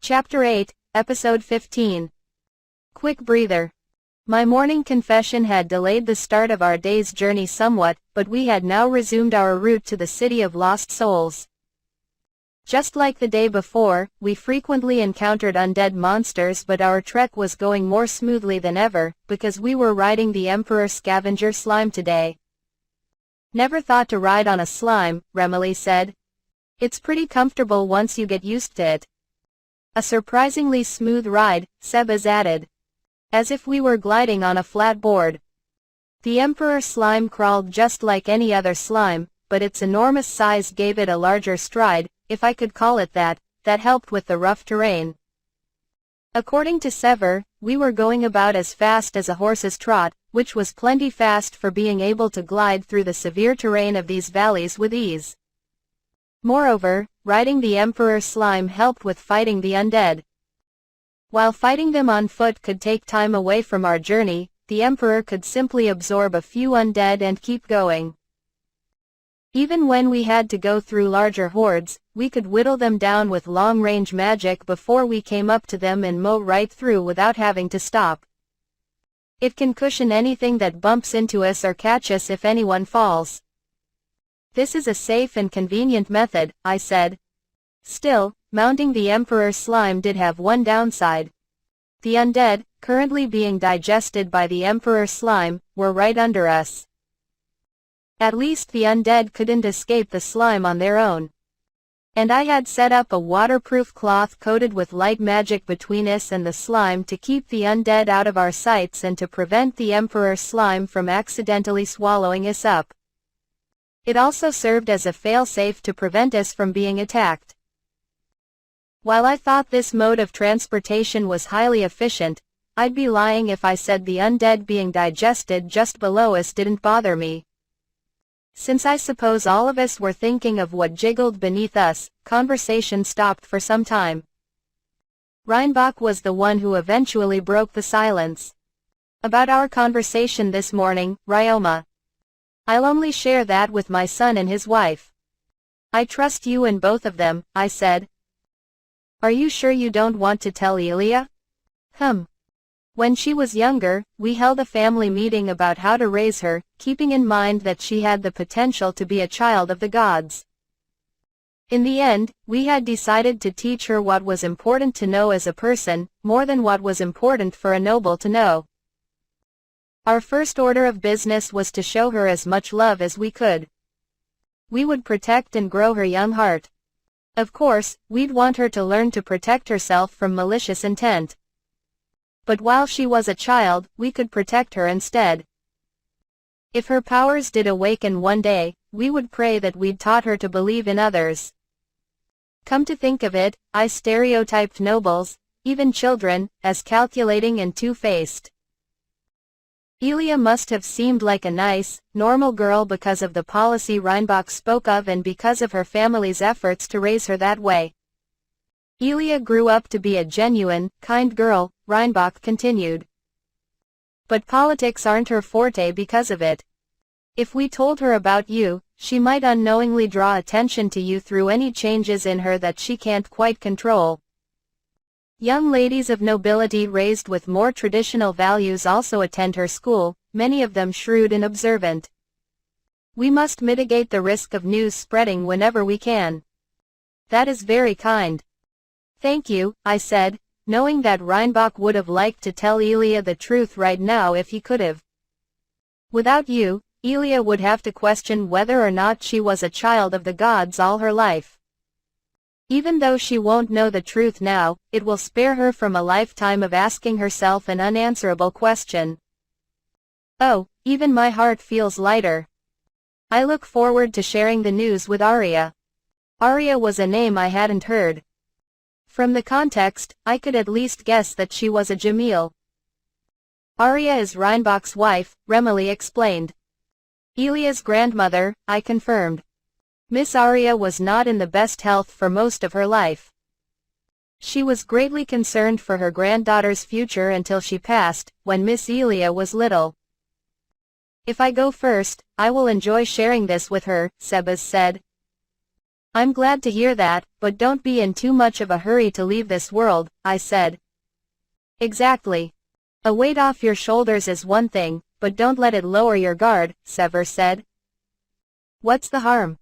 Chapter 8, Episode 15. Quick breather. My morning confession had delayed the start of our day's journey somewhat, but we had now resumed our route to the city of lost souls. Just like the day before, we frequently encountered undead monsters, but our trek was going more smoothly than ever, because we were riding the Emperor Scavenger Slime today. Never thought to ride on a slime, Remily said. It's pretty comfortable once you get used to it. A surprisingly smooth ride, Sebas added. As if we were gliding on a flat board. The Emperor Slime crawled just like any other slime, but its enormous size gave it a larger stride, if I could call it that helped with the rough terrain. According to Sever, we were going about as fast as a horse's trot, which was plenty fast for being able to glide through the severe terrain of these valleys with ease. Moreover, riding the Emperor Slime helped with fighting the undead. While fighting them on foot could take time away from our journey, the Emperor could simply absorb a few undead and keep going. Even when we had to go through larger hordes, we could whittle them down with long-range magic before we came up to them and mow right through without having to stop. It can cushion anything that bumps into us or catch us if anyone falls. This is a safe and convenient method, I said. Still, mounting the Emperor Slime did have one downside. The undead, currently being digested by the Emperor Slime, were right under us. At least the undead couldn't escape the slime on their own. And I had set up a waterproof cloth coated with light magic between us and the slime to keep the undead out of our sights and to prevent the Emperor Slime from accidentally swallowing us up. It also served as a failsafe to prevent us from being attacked. While I thought this mode of transportation was highly efficient, I'd be lying if I said the undead being digested just below us didn't bother me. Since I suppose all of us were thinking of what jiggled beneath us, conversation stopped for some time. Reinbach was the one who eventually broke the silence. About our conversation this morning, Ryoma. I'll only share that with my son and his wife. I trust you and both of them, I said. Are you sure you don't want to tell Elia? When she was younger, we held a family meeting about how to raise her, keeping in mind that she had the potential to be a child of the gods. In the end, we had decided to teach her what was important to know as a person, more than what was important for a noble to know. Our first order of business was to show her as much love as we could. We would protect and grow her young heart. Of course, we'd want her to learn to protect herself from malicious intent. But while she was a child, we could protect her instead. If her powers did awaken one day, we would pray that we'd taught her to believe in others. Come to think of it, I stereotyped nobles, even children, as calculating and two-faced. Elia must have seemed like a nice, normal girl because of the policy Reinbach spoke of and because of her family's efforts to raise her that way. Elia grew up to be a genuine, kind girl, Reinbach continued. But politics aren't her forte because of it. If we told her about you, she might unknowingly draw attention to you through any changes in her that she can't quite control. Young ladies of nobility raised with more traditional values also attend her school, many of them shrewd and observant. We must mitigate the risk of news spreading whenever we can. That is very kind. Thank you, I said, knowing that Reinbach would have liked to tell Elia the truth right now if he could have. Without you, Elia would have to question whether or not she was a child of the gods all her life. Even though she won't know the truth now, it will spare her from a lifetime of asking herself an unanswerable question. Oh, even my heart feels lighter. I look forward to sharing the news with Arya. Arya was a name I hadn't heard. From the context, I could at least guess that she was a Jamil. Arya is Reinbach's wife, Remily explained. Elia's grandmother, I confirmed. Miss Arya was not in the best health for most of her life. She was greatly concerned for her granddaughter's future until she passed, when Miss Elia was little. If I go first, I will enjoy sharing this with her, Sebas said. I'm glad to hear that, but don't be in too much of a hurry to leave this world, I said. Exactly. A weight off your shoulders is one thing, but don't let it lower your guard, Sever said. What's the harm?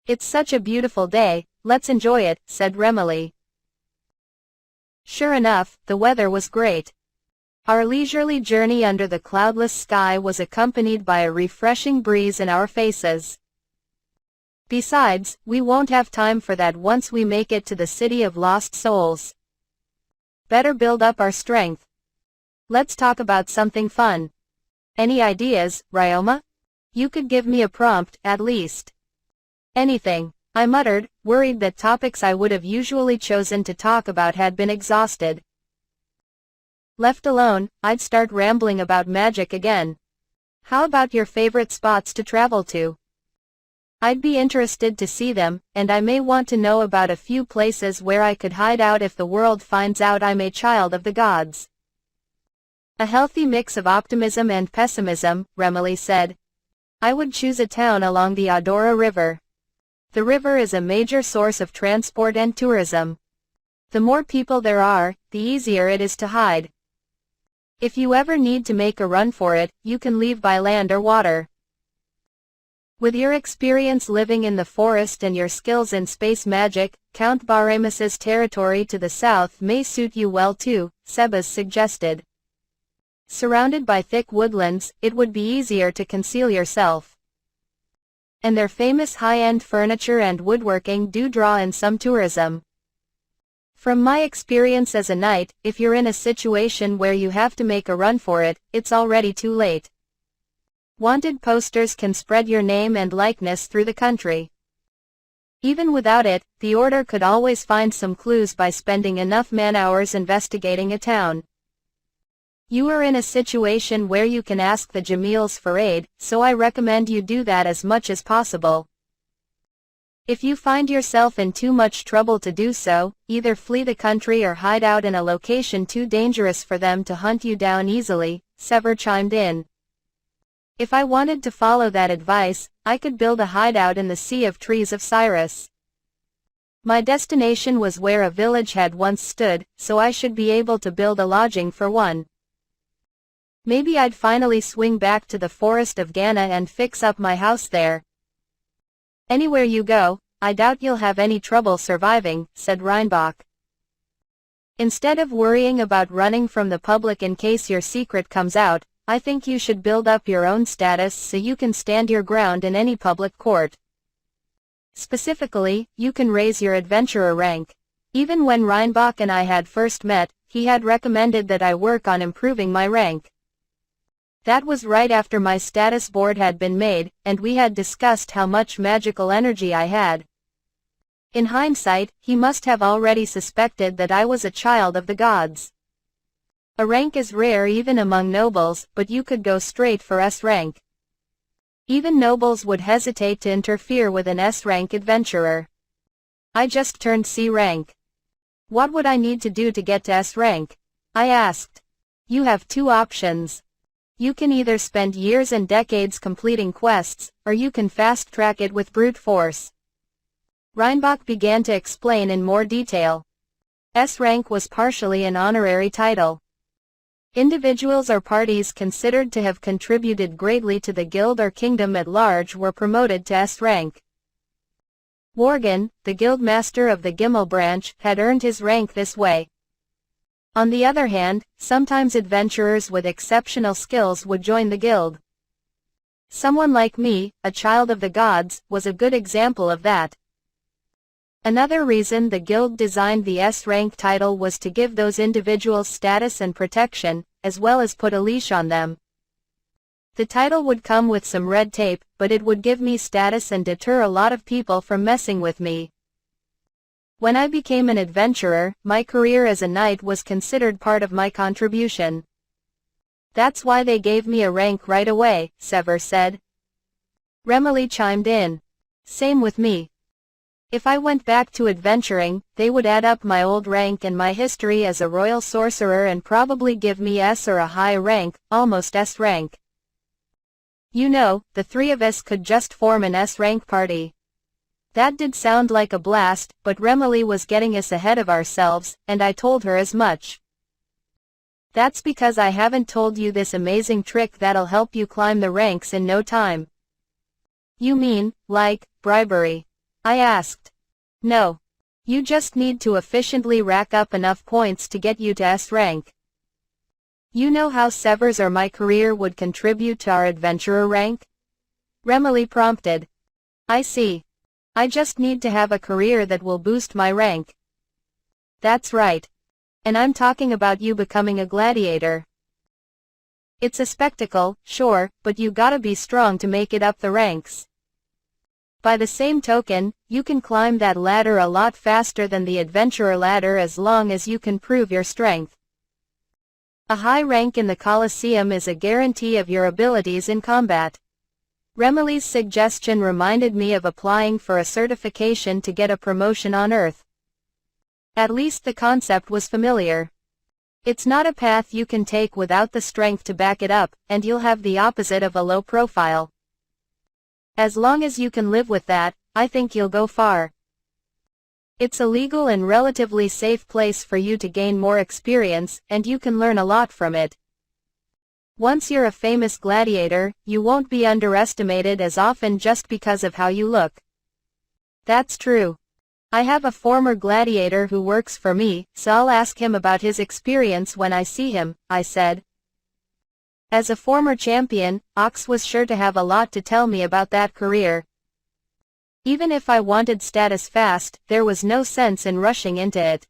It's such a beautiful day, let's enjoy it, said Remily. Sure enough, the weather was great. Our leisurely journey under the cloudless sky was accompanied by a refreshing breeze in our faces. Besides, we won't have time for that once we make it to the city of lost souls. Better build up our strength. Let's talk about something fun. Any ideas, Ryoma? You could give me a prompt, at least. Anything, I muttered, worried that topics I would have usually chosen to talk about had been exhausted. Left alone, I'd start rambling about magic again. How about your favorite spots to travel to? I'd be interested to see them, and I may want to know about a few places where I could hide out if the world finds out I'm a child of the gods. A healthy mix of optimism and pessimism, Remily said. I would choose a town along the Adora River. The river is a major source of transport and tourism. The more people there are, the easier it is to hide. If you ever need to make a run for it, you can leave by land or water. With your experience living in the forest and your skills in space magic, Count Baremus's territory to the south may suit you well too, Sebas suggested. Surrounded by thick woodlands, it would be easier to conceal yourself. And their famous high-end furniture and woodworking do draw in some tourism. From my experience as a knight, if you're in a situation where you have to make a run for it, it's already too late. Wanted posters can spread your name and likeness through the country. Even without it, the Order could always find some clues by spending enough man-hours investigating a town. You are in a situation where you can ask the Jamils for aid, so I recommend you do that as much as possible. If you find yourself in too much trouble to do so, either flee the country or hide out in a location too dangerous for them to hunt you down easily, Sever chimed in. If I wanted to follow that advice, I could build a hideout in the Sea of Trees of Cyrus. My destination was where a village had once stood, so I should be able to build a lodging for one. Maybe I'd finally swing back to the forest of Ghana and fix up my house there. Anywhere you go, I doubt you'll have any trouble surviving, said Reinbach. Instead of worrying about running from the public in case your secret comes out, I think you should build up your own status so you can stand your ground in any public court. Specifically, you can raise your adventurer rank. Even when Reinbach and I had first met, he had recommended that I work on improving my rank. That was right after my status board had been made, and we had discussed how much magical energy I had. In hindsight, he must have already suspected that I was a child of the gods. A rank is rare even among nobles, but you could go straight for S rank. Even nobles would hesitate to interfere with an S rank adventurer. I just turned C rank. What would I need to do to get to S rank? I asked. You have two options. You can either spend years and decades completing quests, or you can fast-track it with brute force. Reinbach began to explain in more detail. S rank was partially an honorary title. Individuals or parties considered to have contributed greatly to the guild or kingdom at large were promoted to S rank. Worgen, the guild master of the Gimel branch, had earned his rank this way. On the other hand, sometimes adventurers with exceptional skills would join the guild. Someone like me, a child of the gods, was a good example of that. Another reason the guild designed the S rank title was to give those individuals status and protection, as well as put a leash on them. The title would come with some red tape, but it would give me status and deter a lot of people from messing with me. When I became an adventurer, my career as a knight was considered part of my contribution. That's why they gave me a rank right away, Sever said. Remily chimed in. Same with me. If I went back to adventuring, they would add up my old rank and my history as a royal sorcerer and probably give me S or a high rank, almost S rank. You know, the three of us could just form an S rank party. That did sound like a blast, but Remily was getting us ahead of ourselves, and I told her as much. That's because I haven't told you this amazing trick that'll help you climb the ranks in no time. You mean, like, bribery? I asked. No. You just need to efficiently rack up enough points to get you to S rank. You know how Severs or my career would contribute to our adventurer rank? Remily prompted. I see. I just need to have a career that will boost my rank. That's right. And I'm talking about you becoming a gladiator. It's a spectacle, sure, but you gotta be strong to make it up the ranks. By the same token, you can climb that ladder a lot faster than the adventurer ladder as long as you can prove your strength. A high rank in the Colosseum is a guarantee of your abilities in combat. Remily's suggestion reminded me of applying for a certification to get a promotion on Earth. At least the concept was familiar. It's not a path you can take without the strength to back it up, and you'll have the opposite of a low profile. As long as you can live with that, I think you'll go far. It's a legal and relatively safe place for you to gain more experience, and you can learn a lot from it. Once you're a famous gladiator, you won't be underestimated as often just because of how you look. That's true. I have a former gladiator who works for me, so I'll ask him about his experience when I see him, I said. As a former champion, Ox was sure to have a lot to tell me about that career. Even if I wanted status fast, there was no sense in rushing into it.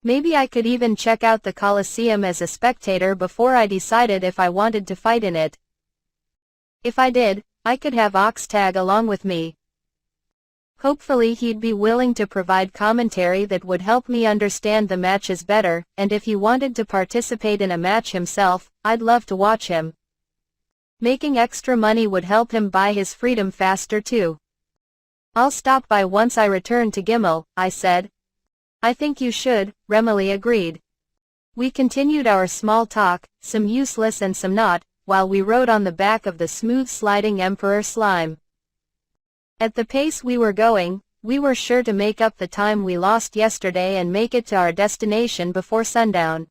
Maybe I could even check out the Colosseum as a spectator before I decided if I wanted to fight in it. If I did, I could have Ox tag along with me. Hopefully he'd be willing to provide commentary that would help me understand the matches better, and if he wanted to participate in a match himself, I'd love to watch him. Making extra money would help him buy his freedom faster too. I'll stop by once I return to Gimel, I said. I think you should, Remily agreed. We continued our small talk, some useless and some not, while we rode on the back of the smooth-sliding Emperor Slime. At the pace we were going, we were sure to make up the time we lost yesterday and make it to our destination before sundown.